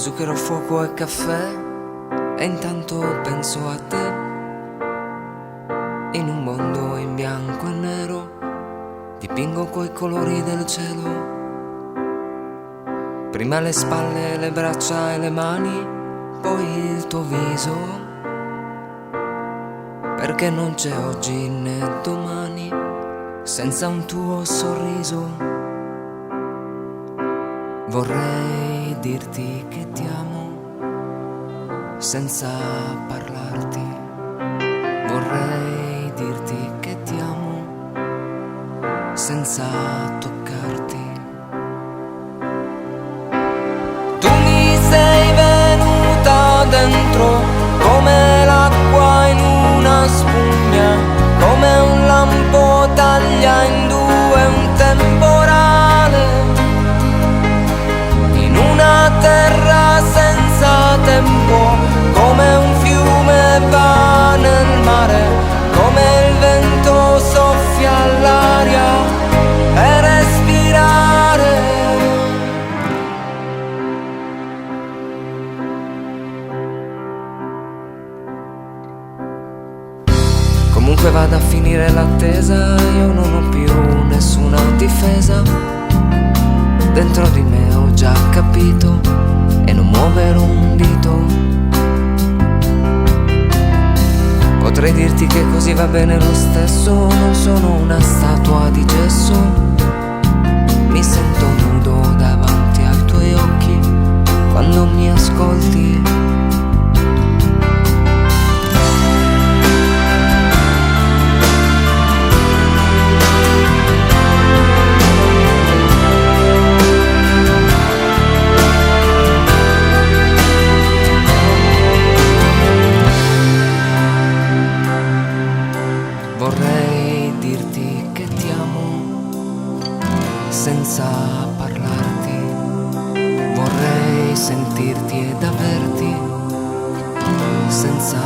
zucchero, fuoco e caffè, e intanto penso a te, in un mondo in bianco e nero, dipingo coi colori del cielo, prima le spalle, le braccia e le mani, poi il tuo viso, perché non c'è oggi né domani senza un tuo sorriso. Vorrei dirti che ti amo senza parlarti, vorrei dirti che ti amo senza toccarti. Tu mi sei venuta dentro come l'acqua in una spugna, come un lampo taglia in due un temporale, in una terra senza tempo, come un fiume va nel mare, come il vento soffia all'aria e respirare. Comunque vada a finire l'attesa, io non ho più nessuna difesa. Dentro di me ho già capito e non muoverò un dito. Potrei dirti che così va bene lo stesso, non sono una statua di gesso. Mi sento nudo davanti ai tuoi occhi quando mi ascolti. Vorrei dirti che ti amo senza parlarti, vorrei sentirti ed averti senza